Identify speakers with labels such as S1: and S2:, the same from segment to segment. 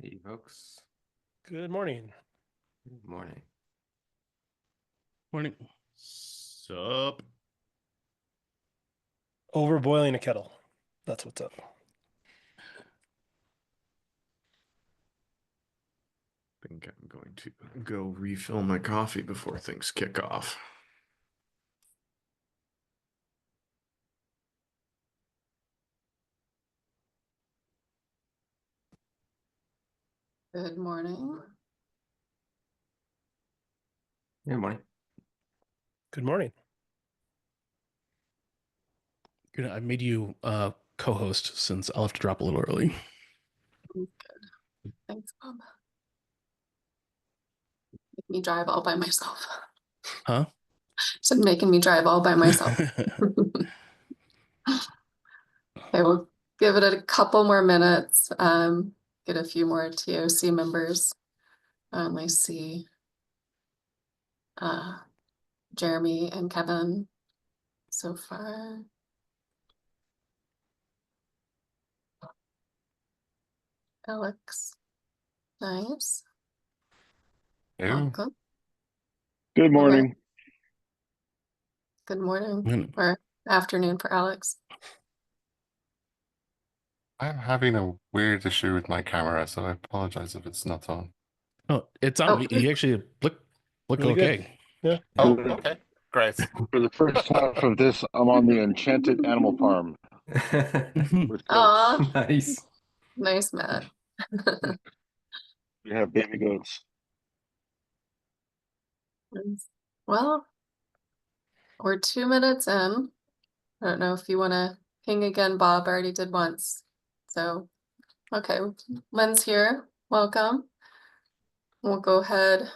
S1: Hey, folks.
S2: Good morning.
S1: Good morning.
S3: Morning. Sup?
S2: Overboiling a kettle. That's what's up.
S3: I think I'm going to go refill my coffee before things kick off.
S4: Good morning.
S1: Good morning.
S2: Good morning.
S5: Good. I made you co-host since I'll have to drop a little early.
S4: Good. Thanks, Bob. Make me drive all by myself.
S5: Huh?
S4: So making me drive all by myself. Okay, we'll give it a couple more minutes. Get a few more TOC members. I see Jeremy and Kevin so far. Alex, nice. Welcome.
S6: Good morning.
S4: Okay. Good morning or afternoon for Alex.
S7: I'm having a weird issue with my camera, so I apologize if it's not on.
S5: Oh, it's on.
S4: Oh.
S5: You actually look
S2: Really
S5: okay.
S2: good. Yeah.
S7: Oh, okay. Great.
S6: For the first half of this, I'm on the Enchanted Animal Farm with goats.
S4: Aw,
S1: Nice.
S4: nice, Matt.
S6: We have baby goats.
S4: Well, we're 2 minutes in. I don't know if you want to ping again, Bob. I already did once. So, okay, Lynn's here. Welcome. We'll go ahead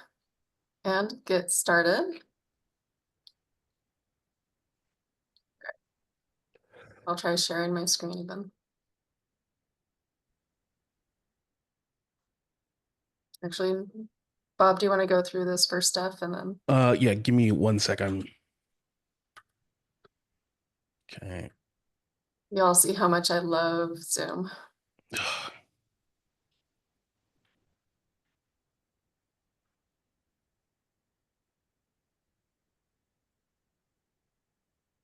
S4: and get started. I'll try sharing my screen even. Actually, Bob, do you want to go through this first stuff and then?
S5: Yeah, give me 1 second. Okay.
S4: You all see how much I love Zoom.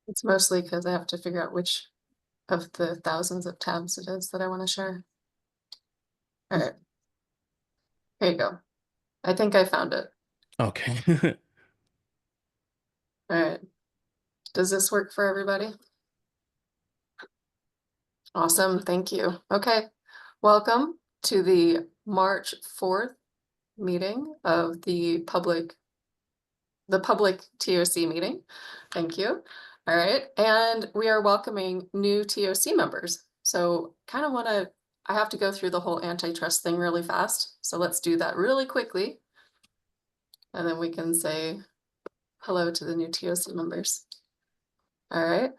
S4: It's mostly because I have to figure out which of the thousands of tabs it is that I want to share. All right. Here you go. I think I found it.
S5: Okay.
S4: All right. Does this work for everybody? Awesome. Thank you. Okay. Welcome to the March 4th meeting of the public TOC meeting. Thank you. All right. And we are welcoming new TOC members. So I have to go through the whole antitrust thing really fast. So let's do that really quickly. And then we can say hello to the new TOC members. All right.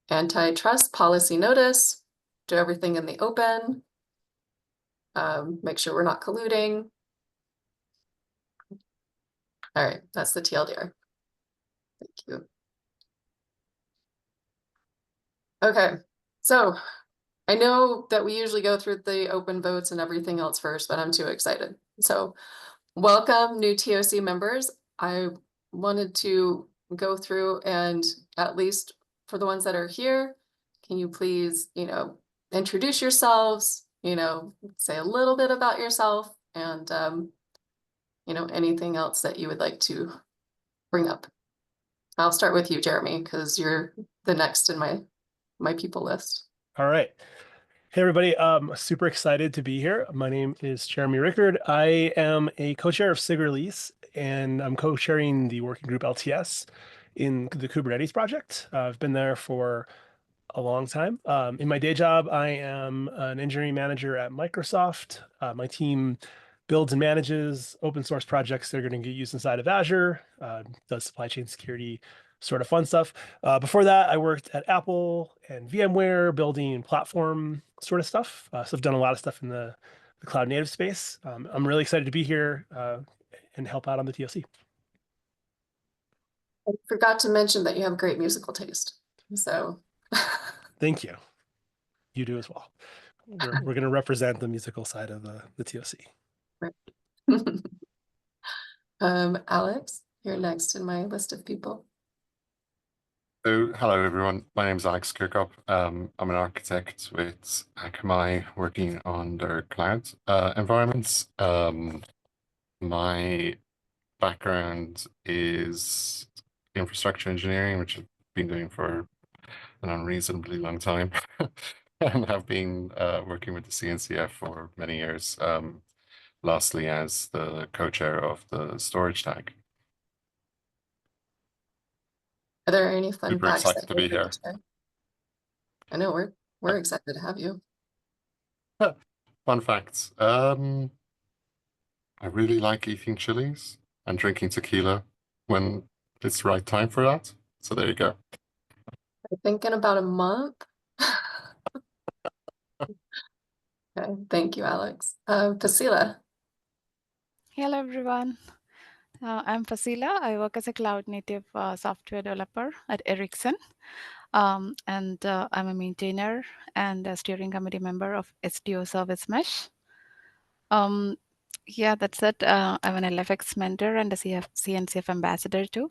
S4: Antitrust policy notice, do everything in the open. Make sure we're not colluding. All right, that's the TLDR. Thank you. Okay, so I know that we usually go through the open votes and everything else first, but I'm too excited. So welcome new TOC members. I wanted to go through and at least for the ones that are here, can you please, introduce yourselves, say a little bit about yourself and, anything else that you would like to bring up. I'll start with you, Jeremy, because you're the next in my people list.
S2: All right. Hey, everybody. Super excited to be here. My name is Jeremy Rickard. I am a co-chair of SIG Release, and I'm co-chairing the working group LTS in the Kubernetes project. I've been there for a long time. In my day job, I am an engineering manager at Microsoft. My team builds and manages open source projects that are going to get used inside of Azure, does supply chain security, sort of fun stuff. Before that, I worked at Apple and VMware building platform sort of stuff. So I've done a lot of stuff in the cloud native space. I'm really excited to be here and help out on the TOC.
S4: I forgot to mention that you have great musical taste. So
S2: Thank you. You do as well. we're going to represent the musical side of the TOC.
S4: Alex, you're next in my list of people.
S7: So, hello everyone. My name is Alex Kirkhope. I'm an architect with Akamai working on their cloud environments. My background is infrastructure engineering, which I've been doing for an unreasonably long time, and have been working with the CNCF for many years. Lastly, as the co-chair of the storage tag.
S4: Are there any fun
S7: Super
S4: facts
S7: excited
S4: that
S7: to
S4: you're
S7: be
S4: going
S7: here.
S4: to share? I know we're excited to have you.
S7: Fun facts. I really like eating chilies and drinking tequila when it's the right time for that. So there you go.
S4: I think in about a month. Okay, thank you, Alex. Pasila.
S8: Hello, everyone. I'm Fasila. I work as a cloud native software developer at Ericsson. And I'm a maintainer and a steering committee member of SDO Service Mesh. Yeah, that's it. I'm an LFX mentor and a CNCF ambassador too.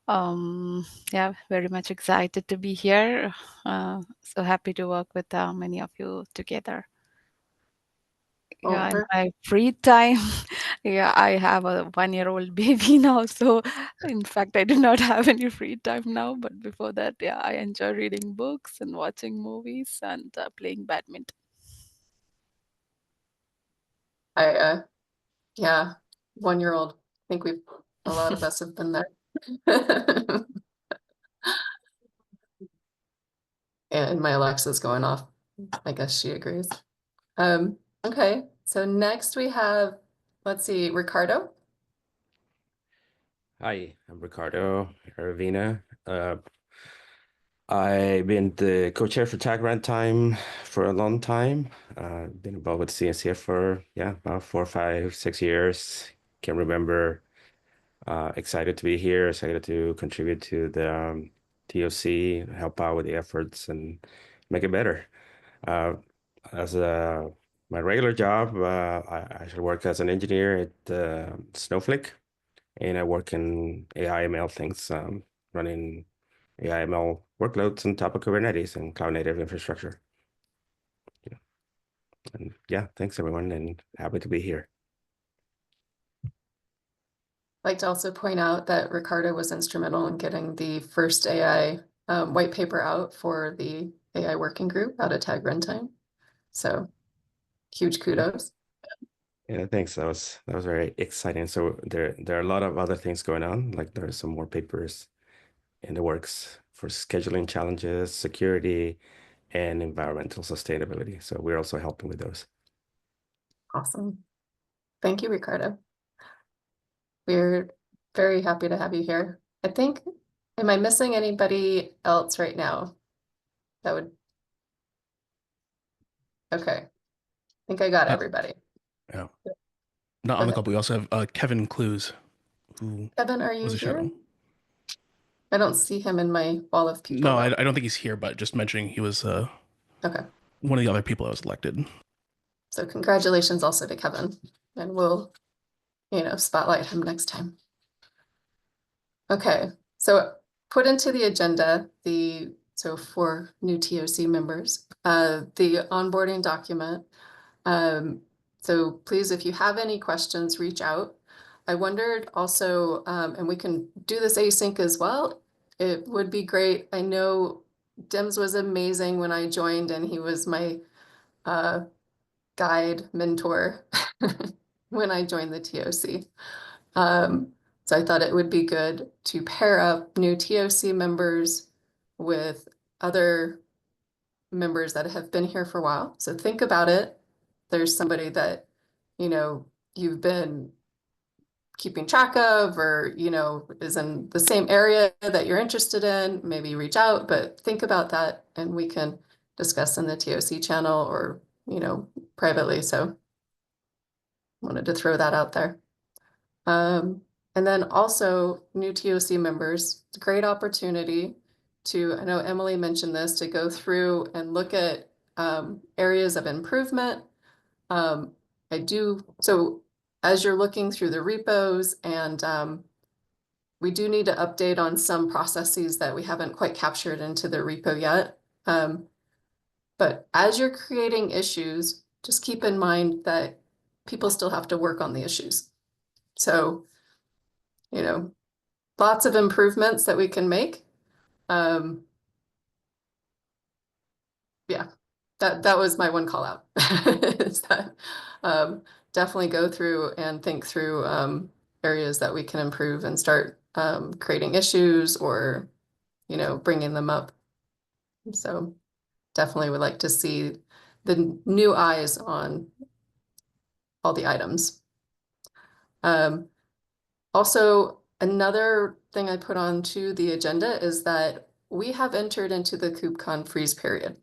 S8: Yeah, very much excited to be here. So happy to work with many of you together. Yeah, in my free time, yeah, I have a 1-year-old baby now. So, in fact, I do not have any free time now. But before that, yeah, I enjoy reading books and watching movies and playing badminton.
S4: Yeah, 1-year-old. I think a lot of us have been there. And my Alexa's going off. I guess she agrees. Okay, so next we have, let's see, Ricardo.
S1: Hi, I'm Ricardo Aravina. I've been the co-chair for Tag Runtime for a long time. Been involved with CNCF for about 4, 5, 6 years. Can remember. Excited to be here. Excited to contribute to the TOC, help out with the efforts and make it better. As my regular job, I actually work as an engineer at Snowflake, and I work in AI ML things, running AI ML workloads on top of Kubernetes and cloud native infrastructure. And yeah, thanks everyone, and happy to be here.
S4: I'd like to also point out that Ricardo was instrumental in getting the first AI white paper out for the AI working group out of Tag Runtime. So huge kudos.
S1: Yeah, thanks. That was very exciting. So there are a lot of other things going on. Like there are some more papers in the works for scheduling challenges, security, and environmental sustainability. So we're also helping with those.
S4: Awesome. Thank you, Ricardo. We're very happy to have you here. I think, am I missing anybody else right now? That would, okay. I think I got everybody.
S5: Yeah. Not on the call, but we also have Kevin Clues, who
S4: Kevin, are you
S5: was a
S4: here?
S5: shadow.
S4: I don't see him in my wall of people.
S5: No, I don't think he's here, but just mentioning he was
S4: okay.
S5: One of the other people that was elected.
S4: So congratulations also to Kevin, and we'll, spotlight him next time. Okay, so put into the agenda so for new TOC members, the onboarding document. So please, if you have any questions, reach out. I wondered also, and we can do this async as well. It would be great. I know Dims was amazing when I joined, and he was my guide mentor when I joined the TOC. So I thought it would be good to pair up new TOC members with other members that have been here for a while. So think about it. There's somebody that, you've been keeping track of, or, is in the same area that you're interested in, maybe reach out, but think about that and we can discuss in the TOC channel or, privately. So wanted to throw that out there. And then also new TOC members, great opportunity to, I know Emily mentioned this, to go through and look at areas of improvement. So as you're looking through the repos, and we do need to update on some processes that we haven't quite captured into the repo yet. But as you're creating issues, just keep in mind that people still have to work on the issues. So, lots of improvements that we can make. Yeah, that was my one call out. Is that definitely go through and think through areas that we can improve and start creating issues or, bringing them up. So definitely would like to see the new eyes on all the items. Also, another thing I put onto the agenda is that we have entered into the KubeCon freeze period.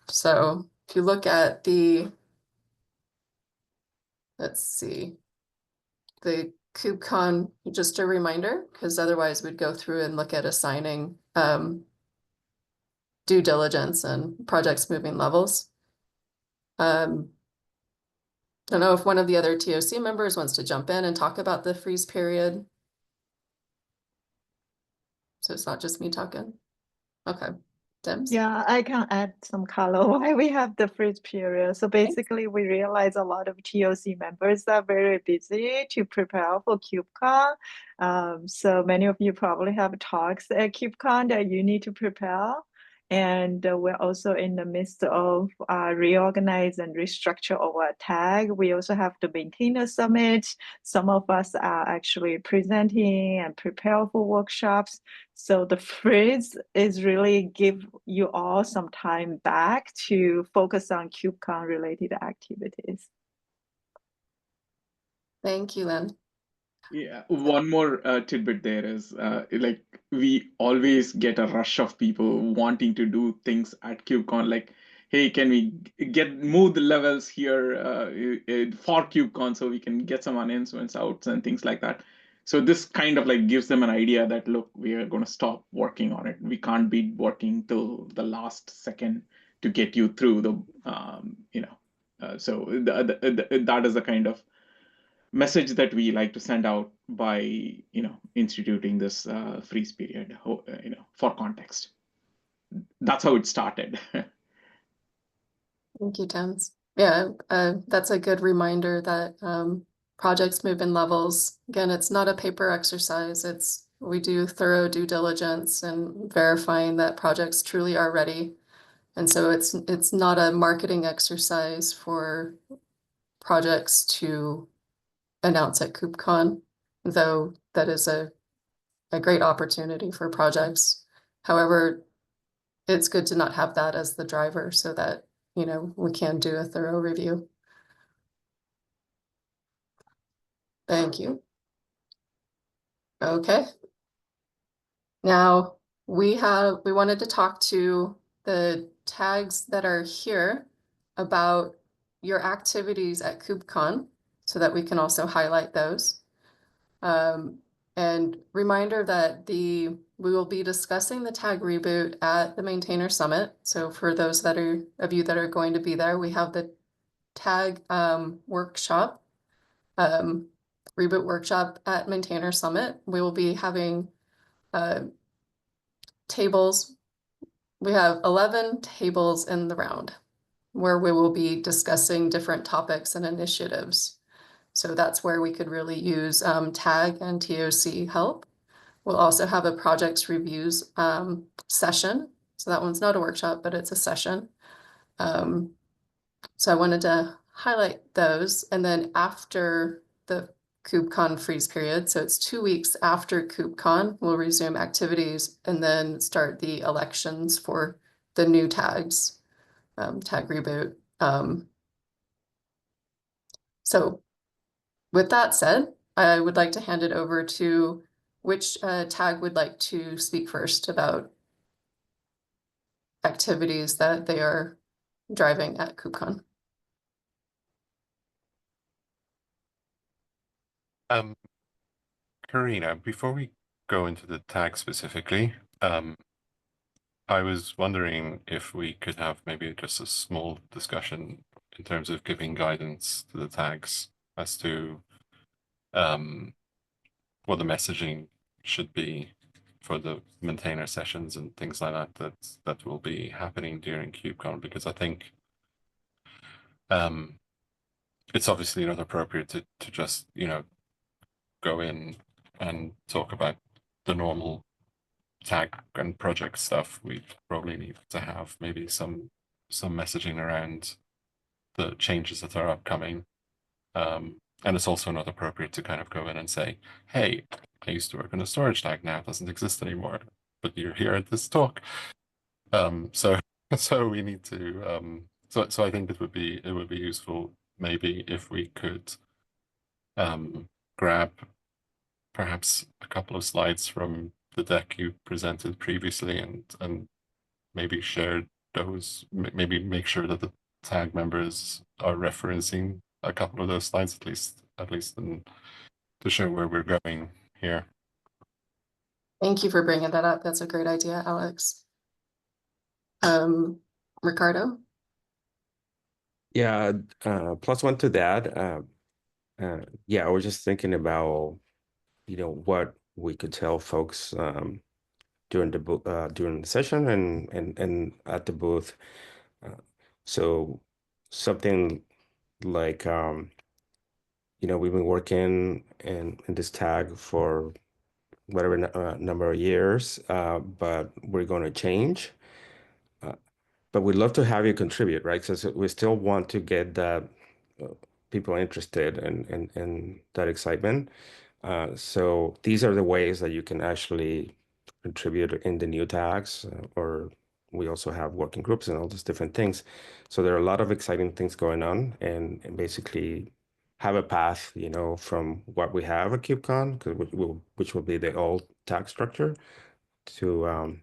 S4: So if you look at let's see, the KubeCon, just a reminder, because otherwise we'd go through and look at assigning due diligence and projects moving levels. I don't know if one of the other TOC members wants to jump in and talk about the freeze period. So it's not just me talking. Okay, Debs?
S9: Yeah, I can add some color why we have the freeze period. So basically, we realize a lot of TOC members are very busy to prepare for KubeCon. So many of you probably have talks at KubeCon that you need to prepare. And we're also in the midst of reorganize and restructure our tag. We also have the maintainer summit. Some of us are actually presenting and prepare for workshops. So the freeze is really give you all some time back to focus on KubeCon related activities.
S4: Thank you, Lynn.
S10: Yeah, one more tidbit there is like we always get a rush of people wanting to do things at KubeCon, like, hey, can we move the levels here for KubeCon so we can get some announcements out and things like that. So this kind of like gives them an idea that, look, we are going to stop working on it. We can't be working till the last second to get you through the, so that is the kind of message that we like to send out by instituting this freeze period for context. That's how it started.
S4: Thank you, Thames. Yeah, that's a good reminder that projects move in levels. Again, it's not a paper exercise. We do thorough due diligence and verifying that projects truly are ready. And so it's not a marketing exercise for projects to announce at KubeCon, though that is a great opportunity for projects. However, it's good to not have that as the driver so that, we can do a thorough review. Thank you. Okay. Now we wanted to talk to the tags that are here about your activities at KubeCon so that we can also highlight those. And reminder that we will be discussing the tag reboot at the Maintainer Summit. So for those of you that are going to be there, we have the tag workshop, reboot workshop at Maintainer Summit. We will be having tables. We have 11 tables in the round where we will be discussing different topics and initiatives. So that's where we could really use TAG and TOC help. We'll also have a projects reviews session. So that one's not a workshop, but it's a session. So I wanted to highlight those. And then after the KubeCon freeze period, so it's 2 weeks after KubeCon, we'll resume activities and then start the elections for the new tags, tag reboot. So with that said, I would like to hand it over to which tag would like to speak first about activities that they are driving at KubeCon.
S7: Karina, before we go into the tag specifically, I was wondering if we could have maybe just a small discussion in terms of giving guidance to the tags as to what the messaging should be for the maintainer sessions and things like that will be happening during KubeCon, because I think it's obviously not appropriate to just, you know, go in and talk about the normal tag and project stuff. We probably need to have maybe some messaging around the changes that are upcoming. And it's also not appropriate to kind of go in and say, hey, I used to work on a storage tag, now it doesn't exist anymore, but you're here at this talk. So we need to so I think it would be useful maybe if we could grab perhaps a couple of slides from the deck you presented previously and maybe share those, maybe make sure that the tag members are referencing a couple of those slides at least and to show where we're going here.
S4: Thank you for bringing that up. That's a great idea, Alex. Ricardo?
S1: Yeah, plus one to that. Yeah, I was just thinking about, you know, what we could tell folks during the session and at the booth. So something like you know, we've been working in this tag for whatever number of years, but we're going to change. But we'd love to have you contribute, right? So we still want to get that people interested and that excitement. So these are the ways that you can actually contribute in the new tags, or we also have working groups and all those different things. So there are a lot of exciting things going on, and basically have a path, you know, from what we have at KubeCon, which will be the old tag structure, to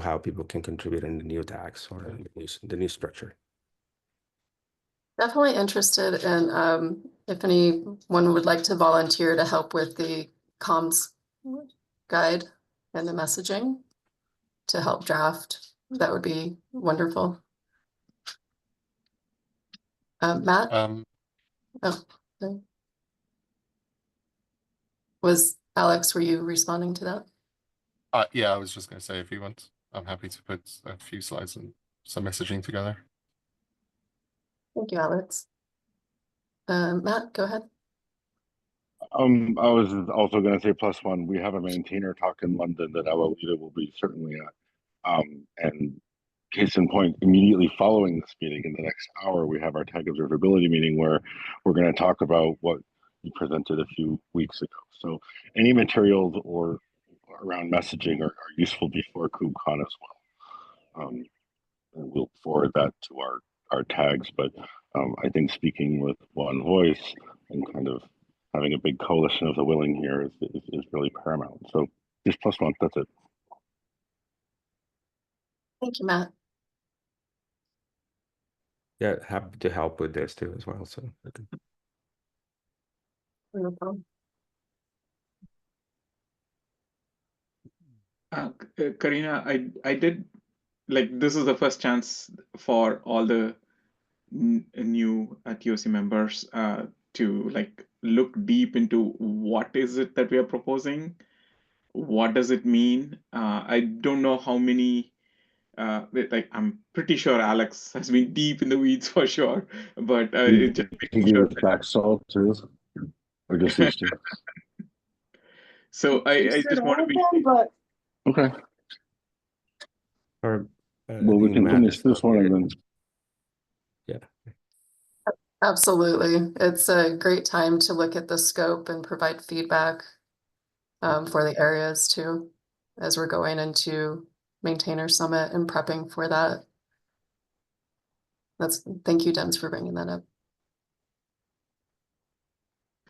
S1: how people can contribute in the new tags or the new structure.
S4: Definitely interested in if anyone would like to volunteer to help with the comms guide and the messaging to help draft. That would be wonderful. Matt? Oh, no. Was Alex, were you responding to that?
S7: Yeah, I was just going to say, if you want, I'm happy to put a few slides and some messaging together.
S4: Thank you, Alex. Matt, go ahead.
S6: I was also going to say plus one. We have a maintainer talk in London that our leader will be certainly at. And case in point, immediately following this meeting, in the next hour, we have our tag observability meeting where we're going to talk about what you presented a few weeks ago. So any materials or around messaging are useful before KubeCon as well. And we'll forward that to our tags. But I think speaking with one voice and kind of having a big coalition of the willing here is really paramount. So just plus one, that's it.
S4: Thank you, Matt.
S1: Yeah, happy to help with this too as well. So
S4: No problem.
S10: Karina, I did, like, this is the first chance for all the new TOC members to like look deep into what is it that we are proposing, what does it mean. I don't know how many. Like, I'm pretty sure Alex has been deep in the weeds for sure, but just making sure that...
S6: back salt too, or just these two.
S10: So I just want to be
S6: okay.
S1: or
S6: Well, we can finish this one and then.
S1: Yeah.
S4: Absolutely. It's a great time to look at the scope and provide feedback for the areas too, as we're going into Maintainer Summit and prepping for that. Thank you, Dems, for bringing that up.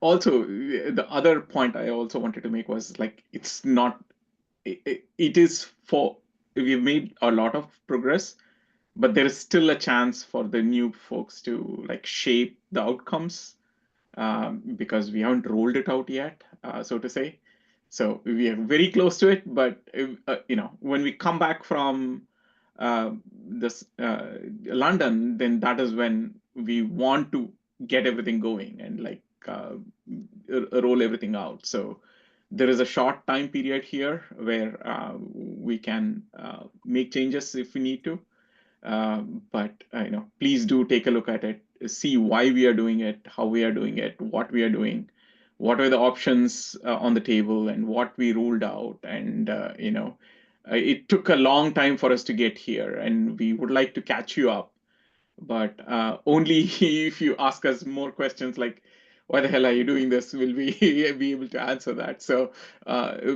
S10: Also, the other point I also wanted to make was, like, it's not, it is for, we've made a lot of progress, but there is still a chance for the new folks to like shape the outcomes because we haven't rolled it out yet, so to say. So we are very close to it, but you know, when we come back from this London, then that is when we want to get everything going and like roll everything out. So there is a short time period here where we can make changes if we need to. But please do take a look at it, see why we are doing it, how we are doing it, what we are doing, what are the options on the table, and what we ruled out. And it took a long time for us to get here, and we would like to catch you up, but only if you ask us more questions like why the hell are you doing this, will we be able to answer that. So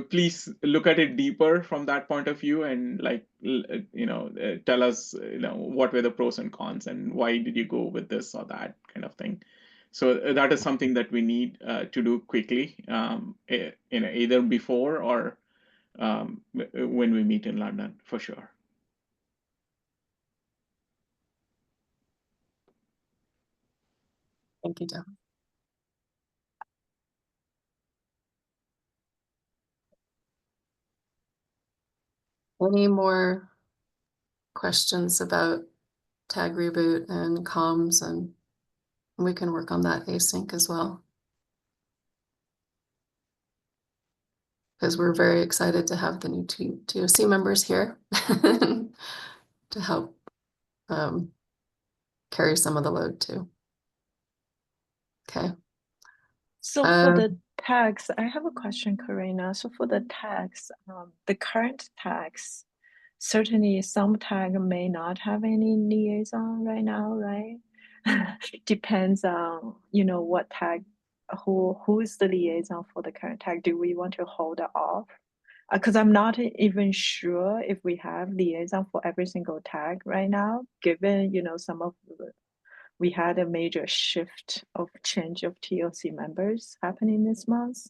S10: please look at it deeper from that point of view, and like tell us what were the pros and cons and why did you go with this or that kind of thing. So that is something that we need to do quickly, either before or when we meet in London, for sure.
S4: Thank you, Deb. Any more questions about tag reboot and comms, and we can work on that async as well. Because we're very excited to have the new TOC members here to help carry some of the load too. Okay.
S9: So for the tags, I have a question, Karina. So for the tags, the current tags, certainly some tag may not have any liaison right now, right? Depends on, what tag, who is the liaison for the current tag? Do we want to hold it off? Because I'm not even sure if we have liaison for every single tag right now, given, we had a major shift of change of TOC members happening this month.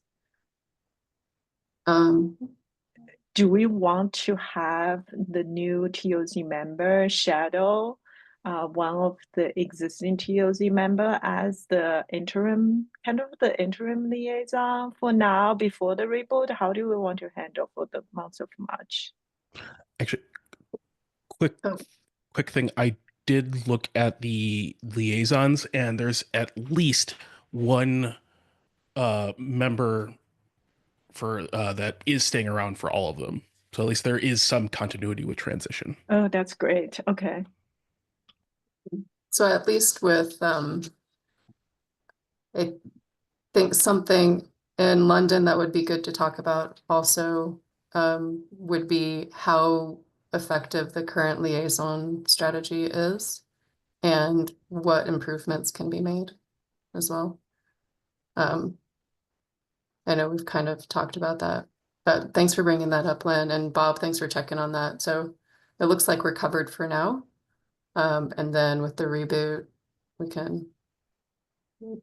S9: Do we want to have the new TOC member shadow one of the existing TOC member as the interim liaison for now before the reboot? How do we want to handle for the month of March?
S5: Actually, quick thing. I did look at the liaisons, and there's at least one member for that is staying around for all of them. So at least there is some continuity with transition.
S9: Oh, that's great. Okay.
S4: So at least with I think something in London that would be good to talk about also would be how effective the current liaison strategy is and what improvements can be made as well. I know we've kind of talked about that, but thanks for bringing that up, Lynn, and Bob, thanks for checking on that. So it looks like we're covered for now. And then with the reboot, we can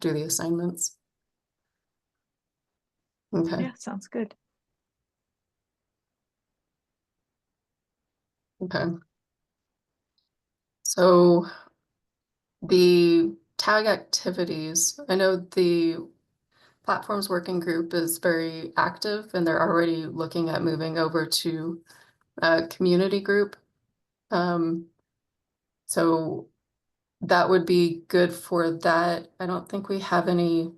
S4: do the assignments. Okay.
S9: Yeah, sounds good.
S4: Okay. So the tag activities, I know the platforms working group is very active and they're already looking at moving over to a community group. So that would be good for that. I don't think we have any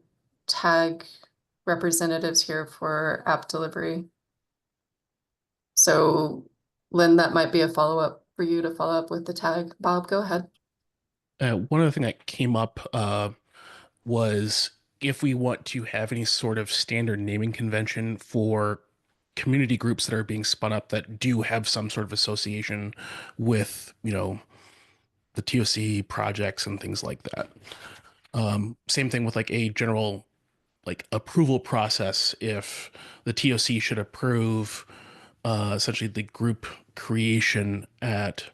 S4: tag representatives here for app delivery. So Lynn, that might be a follow-up for you to follow up with the tag. Bob, go ahead.
S5: One other thing that came up was if we want to have any sort of standard naming convention for community groups that are being spun up that do have some sort of association with, the TOC projects and things like that. Same thing with like a general approval process. If the TOC should approve essentially the group creation at,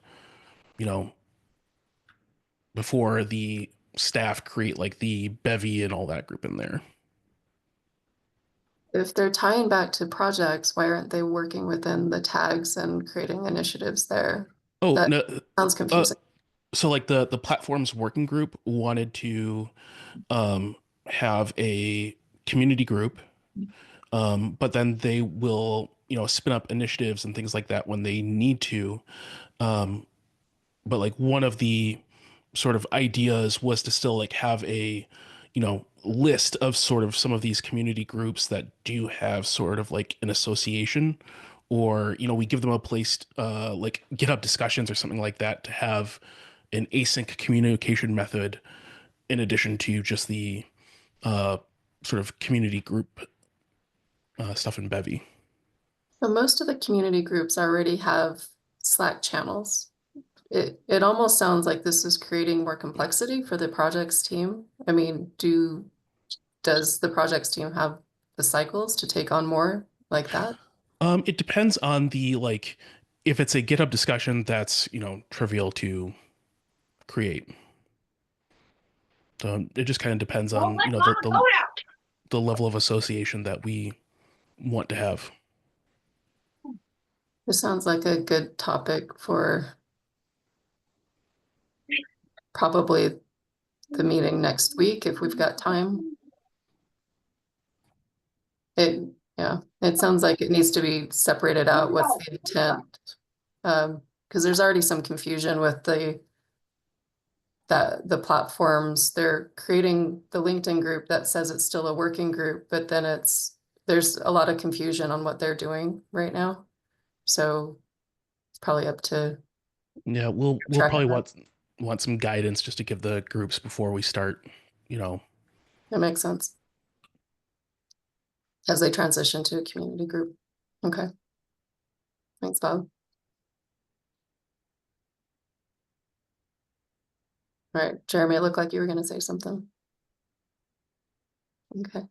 S5: before the staff create like the bevy and all that group in there.
S4: If they're tying back to projects, why aren't they working within the tags and creating initiatives there?
S5: Oh,
S4: that
S5: no.
S4: Sounds confusing.
S5: So like the platforms working group wanted to have a community group, but then they will spin up initiatives and things like that when they need to. But like one of the sort of ideas was to still like have a, list of sort of some of these community groups that do have sort of like an association, or we give them a place, like GitHub discussions or something like that, to have an async communication method in addition to just the uh, sort of community group stuff in Bevy.
S4: So most of the community groups already have Slack channels. It almost sounds like this is creating more complexity for the projects team. I mean, does the projects team have the cycles to take on more like that?
S5: It depends on the like, if it's a GitHub discussion that's trivial to create. It just kind of depends on the level of association that we want to have.
S4: This sounds like a good topic for probably the meeting next week if we've got time. It sounds like it needs to be separated out. What's the intent? Because there's already some confusion with the platforms. They're creating the LinkedIn group that says it's still a working group, but then there's a lot of confusion on what they're doing right now. So it's probably up to
S5: Yeah, we'll
S4: track
S5: probably
S4: of that.
S5: want some guidance just to give the groups before we start,
S4: That makes sense. As they transition to a community group. Okay. Thanks, Bob. All right, Jeremy, it looked like you were going to say something. Okay.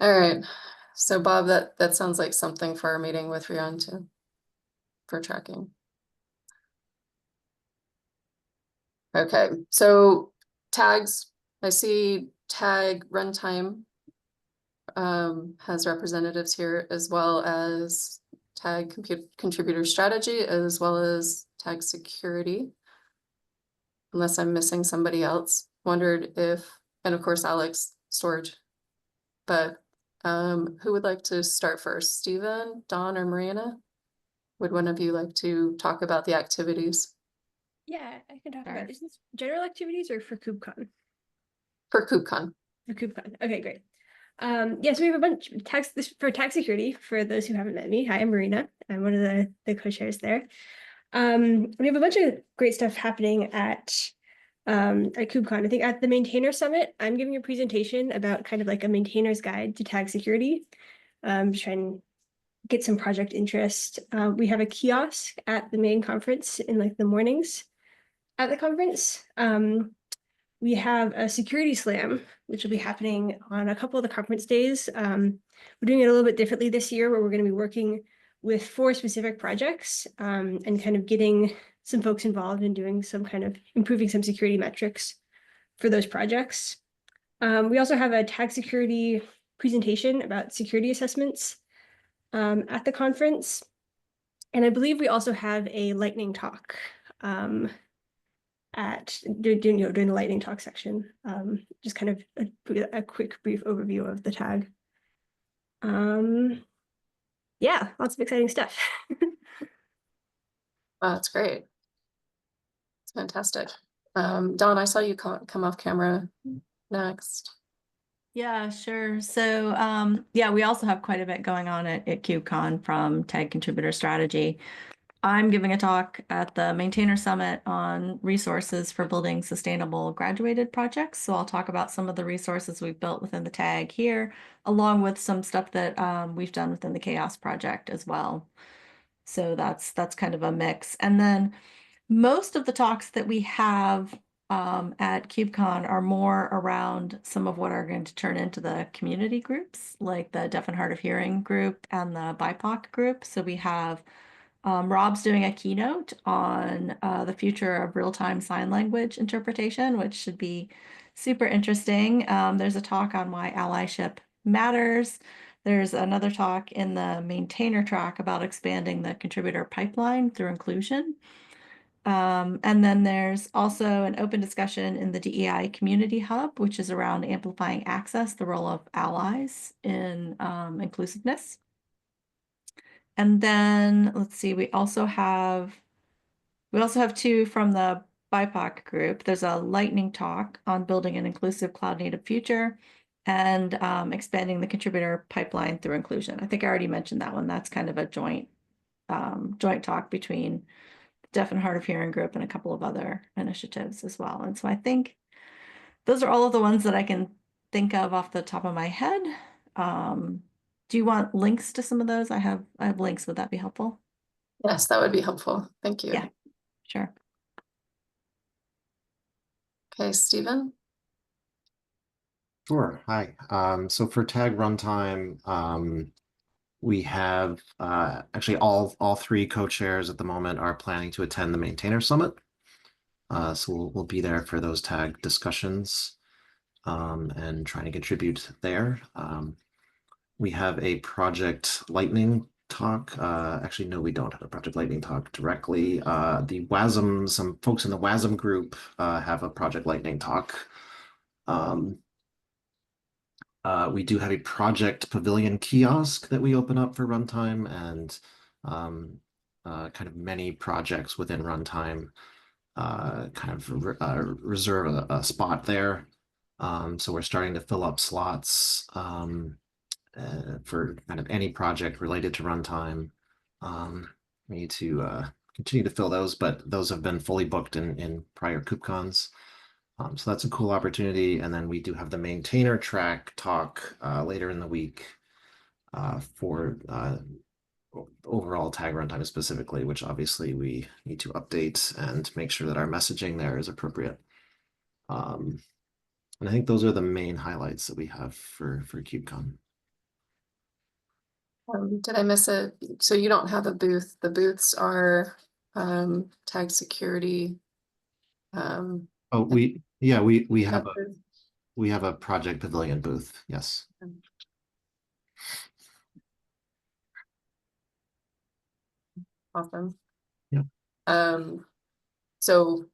S4: All right. So Bob, that sounds like something for our meeting with Rian too, for tracking. Okay, so tags, I see tag runtime has representatives here, as well as tag contributor strategy, as well as tag security. Unless I'm missing somebody else. Wondered if, and of course, Alex, storage. But who would like to start first? Stephen, Dawn, or Marina? Would one of you like to talk about the activities?
S11: Yeah, I can talk about. Is this general activities or for KubeCon?
S4: For KubeCon.
S11: For KubeCon. Okay, great. Yes, we have a bunch of tags for tag security. For those who haven't met me, hi, I'm Marina. I'm one of the co-chairs there. We have a bunch of great stuff happening at KubeCon. I think at the Maintainer Summit, I'm giving a presentation about kind of like a maintainer's guide to tag security. Trying to get some project interest. We have a kiosk at the main conference in like the mornings at the conference. We have a security slam, which will be happening on a couple of the conference days. We're doing it a little bit differently this year, where we're going to be working with 4 specific projects and kind of getting some folks involved in doing some kind of improving some security metrics for those projects. We also have a tag security presentation about security assessments at the conference. And I believe we also have a lightning talk during the lightning talk section. Just kind of a quick brief overview of the tag. Yeah, lots of exciting stuff.
S4: Wow, that's great. It's fantastic. Dawn, I saw you come off camera next.
S12: Yeah, sure. So yeah, we also have quite a bit going on at KubeCon from Tag Contributor Strategy. I'm giving a talk at the Maintainer Summit on resources for building sustainable graduated projects. So I'll talk about some of the resources we've built within the tag here, along with some stuff that we've done within the Chaos project as well. So that's kind of a mix. And then most of the talks that we have at KubeCon are more around some of what are going to turn into the community groups, like the Deaf and Hard of Hearing group and the BIPOC group. So we have Rob's doing a keynote on the future of real-time sign language interpretation, which should be super interesting. There's a talk on why allyship matters. There's another talk in the maintainer track about expanding the contributor pipeline through inclusion. And then there's also an open discussion in the DEI Community Hub, which is around amplifying access, the role of allies in inclusiveness. And then let's see, we also have two from the BIPOC group. There's a lightning talk on building an inclusive cloud native future and expanding the contributor pipeline through inclusion. I think I already mentioned that one. That's kind of a joint talk between Deaf and Hard of Hearing group and a couple of other initiatives as well. And so I think those are all of the ones that I can think of off the top of my head. Do you want links to some of those? I have links. Would that be helpful?
S4: Yes, that would be helpful. Thank you.
S12: Yeah, sure.
S4: Okay, Stephen.
S13: Sure. Hi. So for tag runtime, we have actually all three co-chairs at the moment are planning to attend the Maintainer Summit. So we'll be there for those tag discussions and trying to contribute there. We have a Project Lightning talk. Actually, no, we don't have a Project Lightning talk directly. The WASM, some folks in the WASM group have a Project Lightning talk. We do have a Project Pavilion kiosk that we open up for runtime, and kind of many projects within runtime kind of reserve a spot there. So we're starting to fill up slots for kind of any project related to runtime. We need to continue to fill those, but those have been fully booked in prior KubeCons. So that's a cool opportunity. And then we do have the maintainer track talk later in the week for overall tag runtime specifically, which obviously we need to update and make sure that our messaging there is appropriate. And I think those are the main highlights that we have for KubeCon.
S4: Did I miss it? So you don't have a booth. The booths are tag security.
S13: Oh, we have a Project Pavilion booth. Yes.
S4: Awesome.
S13: Yeah.
S4: So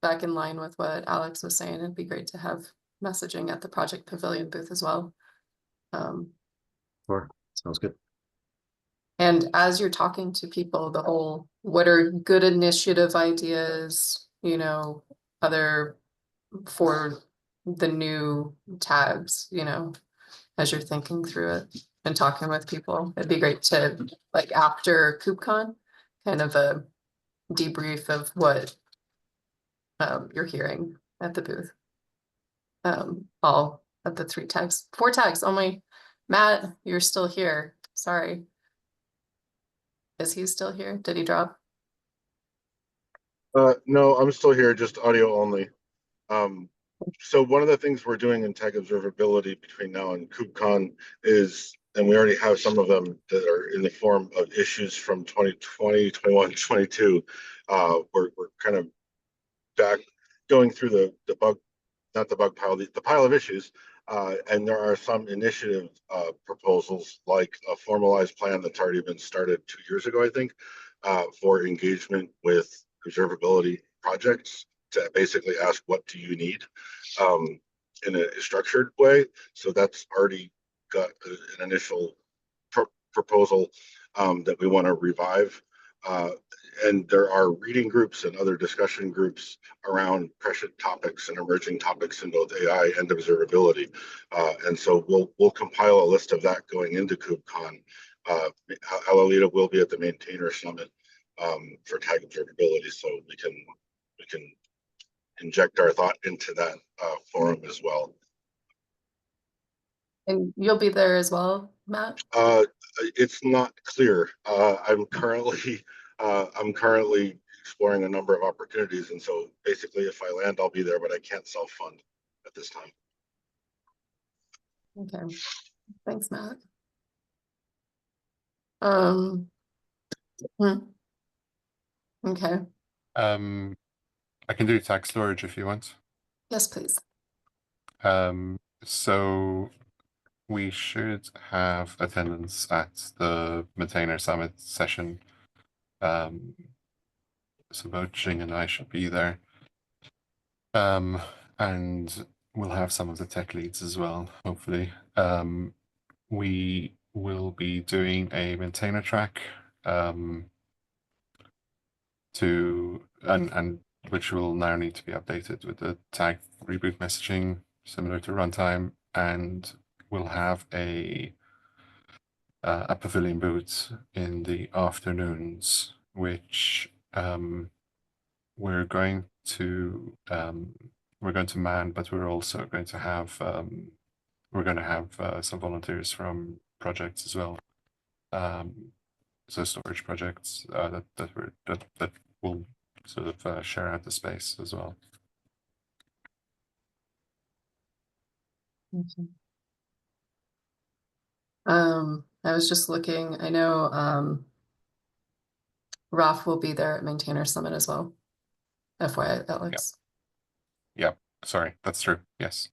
S4: back in line with what Alex was saying, it'd be great to have messaging at the Project Pavilion booth as well.
S13: Sure. Sounds good.
S4: And as you're talking to people, the whole, what are good initiative ideas, you know, other for the new tags, you know, as you're thinking through it and talking with people, it'd be great to, like, after KubeCon, kind of a debrief of what you're hearing at the booth. All of the 4 tags only. Matt, you're still here. Sorry. Is he still here? Did he drop?
S6: No, I'm still here, just audio only. So one of the things we're doing in tag observability between now and KubeCon is, and we already have some of them that are in the form of issues from 2020, 21, 22. We're kind of back going through the bug, not the bug pile, the pile of issues. And there are some initiative proposals, like a formalized plan that's already been started 2 years ago, I think, for engagement with observability projects to basically ask, what do you need, in a structured way. So that's already got an initial proposal that we want to revive. And there are reading groups and other discussion groups around prescient topics and emerging topics in both AI and observability. And so we'll compile a list of that going into KubeCon. Alalita will be at the Maintainer Summit for tag observability, so we can inject our thought into that forum as well.
S4: And you'll be there as well, Matt?
S6: It's not clear. I'm currently exploring a number of opportunities, and so basically, if I land, I'll be there, but I can't self-fund at this time.
S4: Okay, thanks, Matt. Okay.
S7: I can do tag storage if you want.
S4: Yes, please.
S7: So we should have attendance at the Maintainer Summit session. So both Jing and I should be there. And we'll have some of the tech leads as well, hopefully. We will be doing a maintainer track and which will now need to be updated with the tag reboot messaging similar to runtime, and we'll have a pavilion booth in the afternoons, which we're going to man, but we're also going to have some volunteers from projects as well. So storage projects that will sort of share out the space as well.
S4: I was just looking, I know Raf will be there at Maintainer Summit as well. FYI, Alex.
S7: Yeah, sorry, that's true. Yes.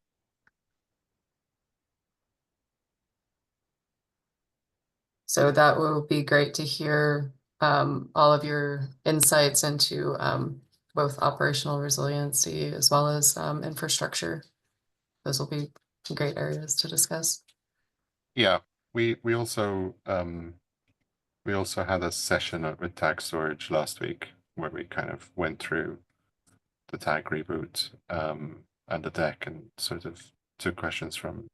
S4: So that will be great to hear all of your insights into both operational resiliency as well as infrastructure. Those will be great areas to discuss.
S7: Yeah, we also had a session with tag storage last week where we kind of went through the tag reboot and the deck and sort of took questions from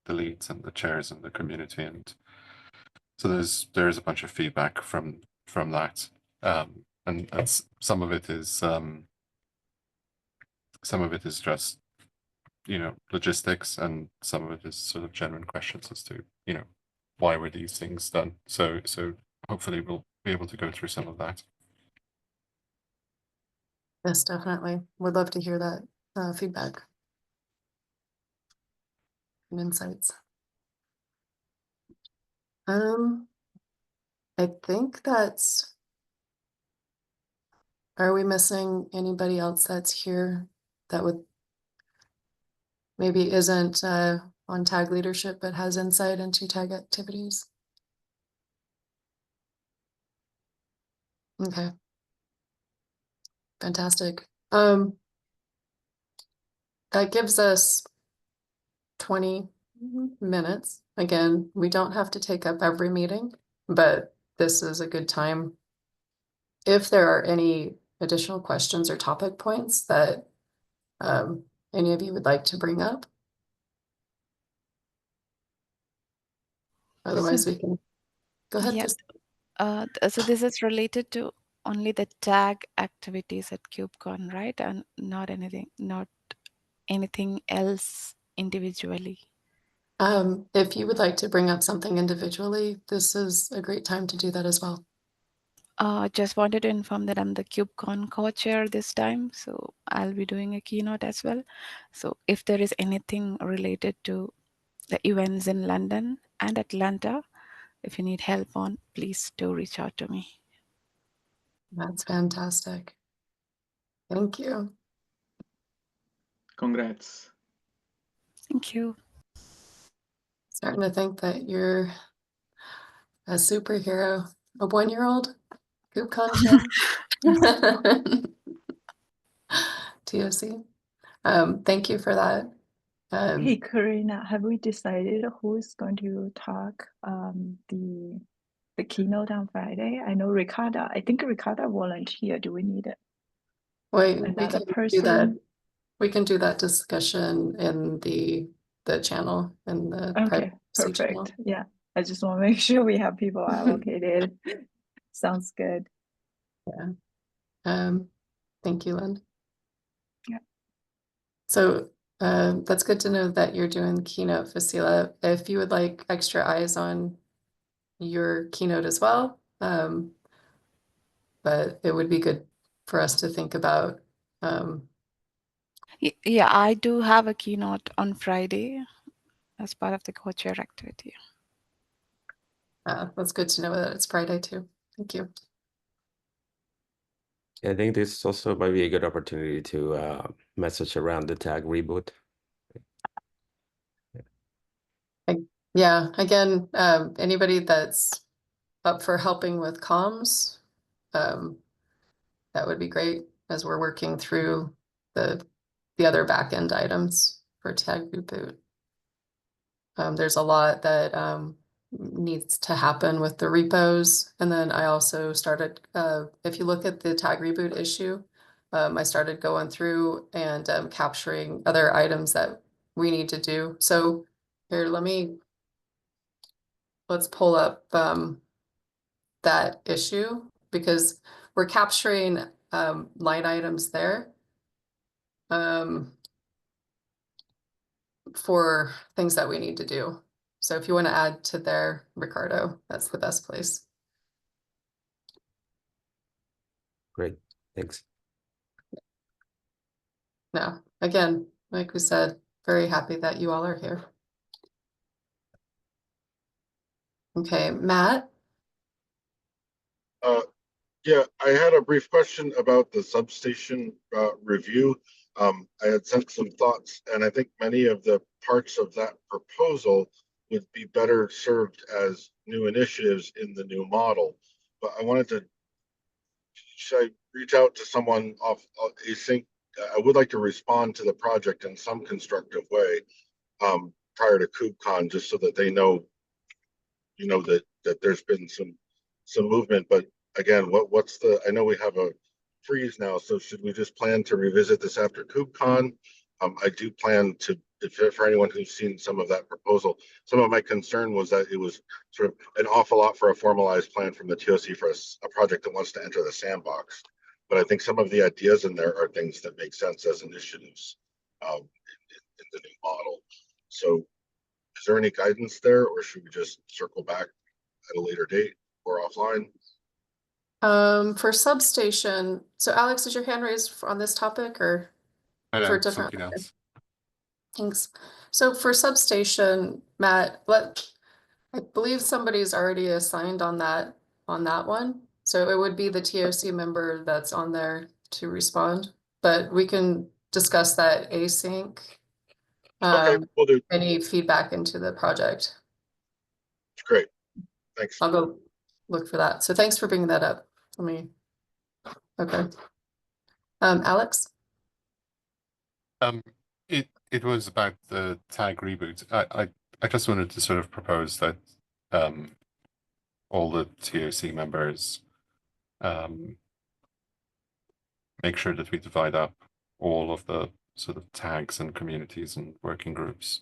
S7: the leads and the chairs and the community, and so there's a bunch of feedback from that, and some of it is just logistics, and some of it is sort of genuine questions as to why were these things done. So hopefully we'll be able to go through some of that.
S4: Yes, definitely. Would love to hear that feedback and insights. I think that's. Are we missing anybody else that's here that would maybe isn't on tag leadership but has insight into tag activities? Okay. Fantastic. That gives us 20 minutes. Again, we don't have to take up every meeting, but this is a good time. If there are any additional questions or topic points that any of you would like to bring up, otherwise we can go ahead.
S8: Yeah. So this is related to only the tag activities at KubeCon, right? And not anything else individually.
S4: If you would like to bring up something individually, this is a great time to do that as well.
S8: Just wanted to inform that I'm the KubeCon co-chair this time, so I'll be doing a keynote as well. So if there is anything related to the events in London and Atlanta, if you need help on, please do reach out to me.
S4: That's fantastic. Thank you.
S10: Congrats.
S8: Thank you.
S4: Starting to think that you're a superhero, a 1-year-old KubeCon fan. TOC. Thank you for that.
S9: Hey, Karina, have we decided who is going to talk the keynote on Friday? I know Ricardo. I think Ricardo volunteered. Do we need it?
S4: Wait, we
S9: Another
S4: can do that.
S9: person?
S4: We can do that discussion in the channel in the
S9: Okay,
S4: privacy channel.
S9: perfect. Yeah, I just want to make sure we have people allocated. Sounds good.
S4: Yeah. Thank you, Lynn.
S9: Yeah.
S4: So that's good to know that you're doing keynote, Fasila. If you would like extra eyes on your keynote as well, but it would be good for us to think about.
S8: Yeah, I do have a keynote on Friday as part of the co-chair activity.
S4: That's good to know that it's Friday too. Thank you.
S1: I think this also might be a good opportunity to message around the tag reboot.
S4: Yeah, again, anybody that's up for helping with comms, that would be great as we're working through the other back-end items for tag reboot. There's a lot that needs to happen with the repos. And then I also started, if you look at the tag reboot issue, I started going through and capturing other items that we need to do. So here, let's pull up that issue, because we're capturing line items there for things that we need to do. So if you want to add to there, Ricardo, that's the best place.
S1: Great, thanks.
S4: No, again, like we said, very happy that you all are here. Okay, Matt.
S6: Yeah, I had a brief question about the substation review. I had sent some thoughts, and I think many of the parts of that proposal would be better served as new initiatives in the new model. But I wanted to, should I reach out to someone off async? I would like to respond to the project in some constructive way prior to KubeCon, just so that they know, that there's been some movement. But again, what's the? I know we have a freeze now, so should we just plan to revisit this after KubeCon? I do plan to, for anyone who's seen some of that proposal, some of my concern was that it was sort of an awful lot for a formalized plan from the TOC for a project that wants to enter the sandbox. But I think some of the ideas in there are things that make sense as initiatives in the new model. So is there any guidance there, or should we just circle back at a later date or offline?
S4: For substation, so Alex, is your hand raised on this topic or for a different?
S7: Something else.
S4: Thanks. So for substation, Matt, I believe somebody's already assigned on that one. So it would be the TOC member that's on there to respond, but we can discuss that async.
S6: Okay, we'll do.
S4: Any feedback into the project.
S6: Great, thanks.
S4: I'll go look for that. So thanks for bringing that up. Okay. Alex?
S7: It was about the tag reboot. I just wanted to sort of propose that all the TOC members make sure that we divide up all of the sort of tags and communities and working groups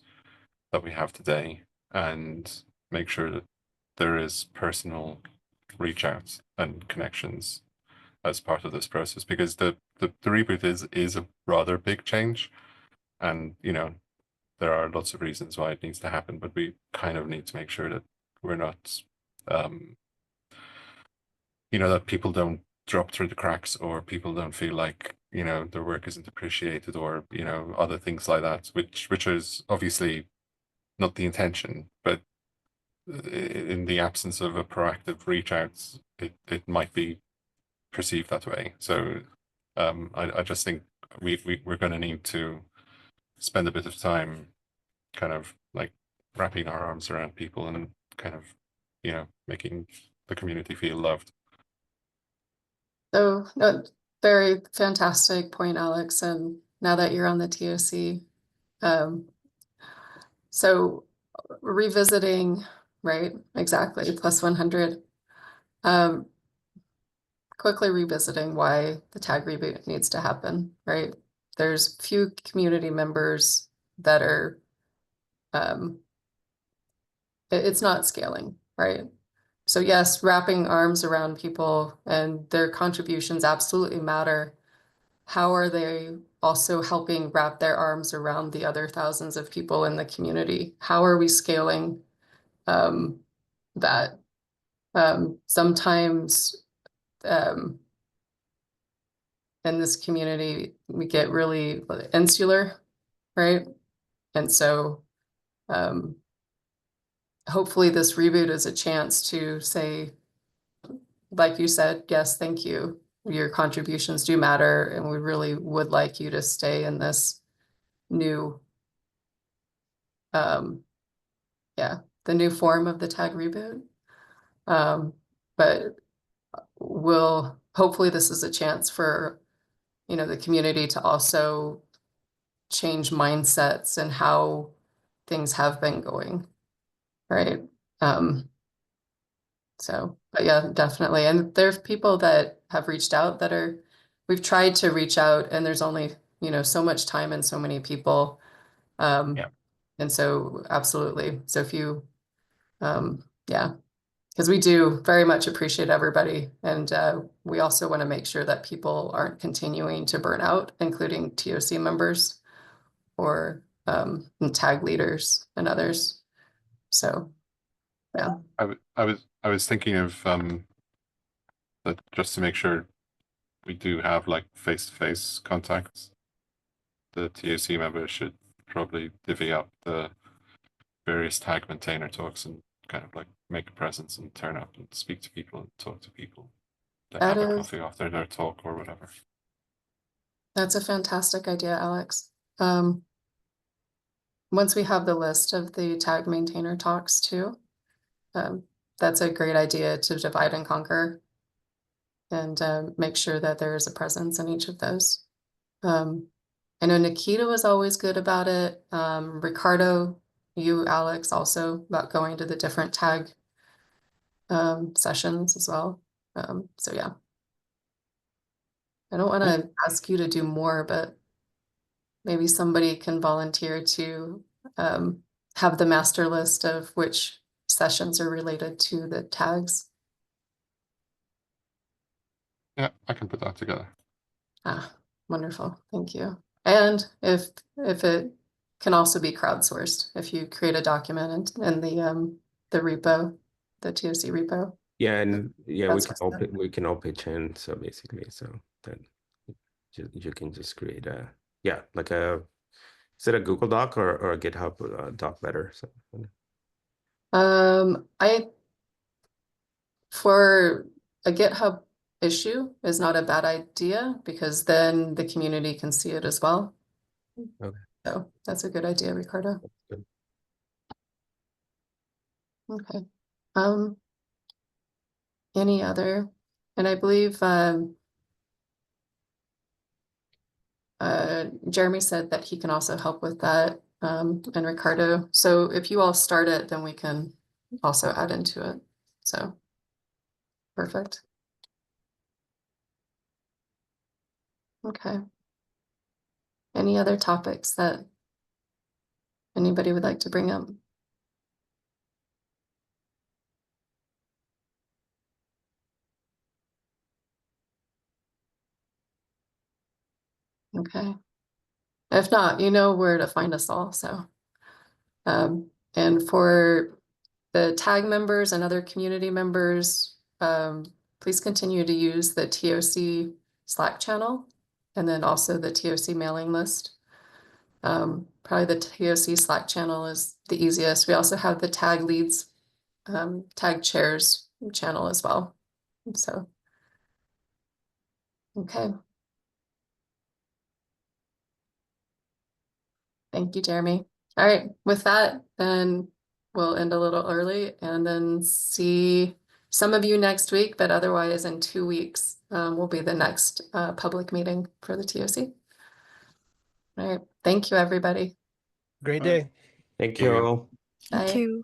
S7: that we have today, and make sure that there is personal reach outs and connections as part of this process, because the reboot is a rather big change, and there are lots of reasons why it needs to happen, but we kind of need to make sure that we're not that people don't drop through the cracks, or people don't feel like their work isn't appreciated, or other things like that, which is obviously not the intention, but in the absence of a proactive reach out, it might be perceived that way. So I just think we're going to need to spend a bit of time kind of like wrapping our arms around people and kind of making the community feel loved.
S4: So no, very fantastic point, Alex. And now that you're on the TOC, so revisiting, right? Exactly, plus 100. Quickly revisiting why the tag reboot needs to happen, right? There's few community members that are, it's not scaling, right? So yes, wrapping arms around people and their contributions absolutely matter. How are they also helping wrap their arms around the other thousands of people in the community? How are we scaling that? Sometimes in this community, we get really insular, right? And so hopefully this reboot is a chance to say, like you said, yes, thank you. Your contributions do matter, and we really would like you to stay in this new, the new form of the tag reboot. But hopefully this is a chance for, the community to also change mindsets and how things have been going, right? So, but yeah, definitely. And there's people that have reached out we've tried to reach out, and there's only, so much time and so many people.
S7: Yeah.
S4: And so absolutely. So if you, yeah, because we do very much appreciate everybody. And we also want to make sure that people aren't continuing to burn out, including TOC members or and tag leaders and others. So, yeah.
S7: I was thinking of that just to make sure we do have like face-to-face contacts, the TOC members should probably divvy up the various tag maintainer talks and kind of like make a presence and turn up and speak to people and talk to people, then
S4: That
S7: have a
S4: is-
S7: coffee after their talk or whatever.
S4: That's a fantastic idea, Alex. Once we have the list of the tag maintainer talks too, that's a great idea to divide and conquer and make sure that there is a presence in each of those. I know Nikita was always good about it. Ricardo, you, Alex, also about going to the different tag sessions as well. So yeah. I don't want to ask you to do more, but maybe somebody can volunteer to have the master list of which sessions are related to the tags.
S7: Yeah, I can put that together.
S4: Ah, wonderful. Thank you. And if it can also be crowdsourced, if you create a document in the repo, the TOC repo.
S1: Yeah, and yeah,
S4: That's what's
S1: we can all pitch in. So basically, so that you can just create like is it a Google Doc or a GitHub doc better? So
S4: for a GitHub issue is not a bad idea because then the community can see it as well.
S1: Okay.
S4: So that's a good idea, Ricardo.
S1: Good.
S4: Okay. Any other? And I believe Jeremy said that he can also help with that, and Ricardo. So if you all start it, then we can also add into it. So perfect. Okay. Any other topics that anybody would like to bring up? Okay. If not, you know where to find us all. So, and for the tag members and other community members, please continue to use the TOC Slack channel and then also the TOC mailing list. Probably the TOC Slack channel is the easiest. We also have the tag leads, tag chairs channel as well. So, okay. Thank you, Jeremy. All right, with that, then we'll end a little early and then see some of you next week, but otherwise in 2 weeks will be the next public meeting for the TOC. All right, thank you, everybody.
S2: Great
S3: Bye.
S2: day.
S1: Thank
S7: Thank you.
S1: you.
S8: Thank
S4: Bye.
S8: you.